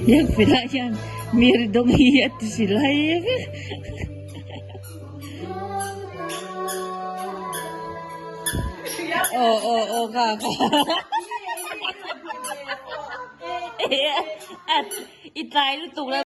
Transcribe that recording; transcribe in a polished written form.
Yan pila yan. Mirdong hiyat sila yan. Oo, kaka. At itay luto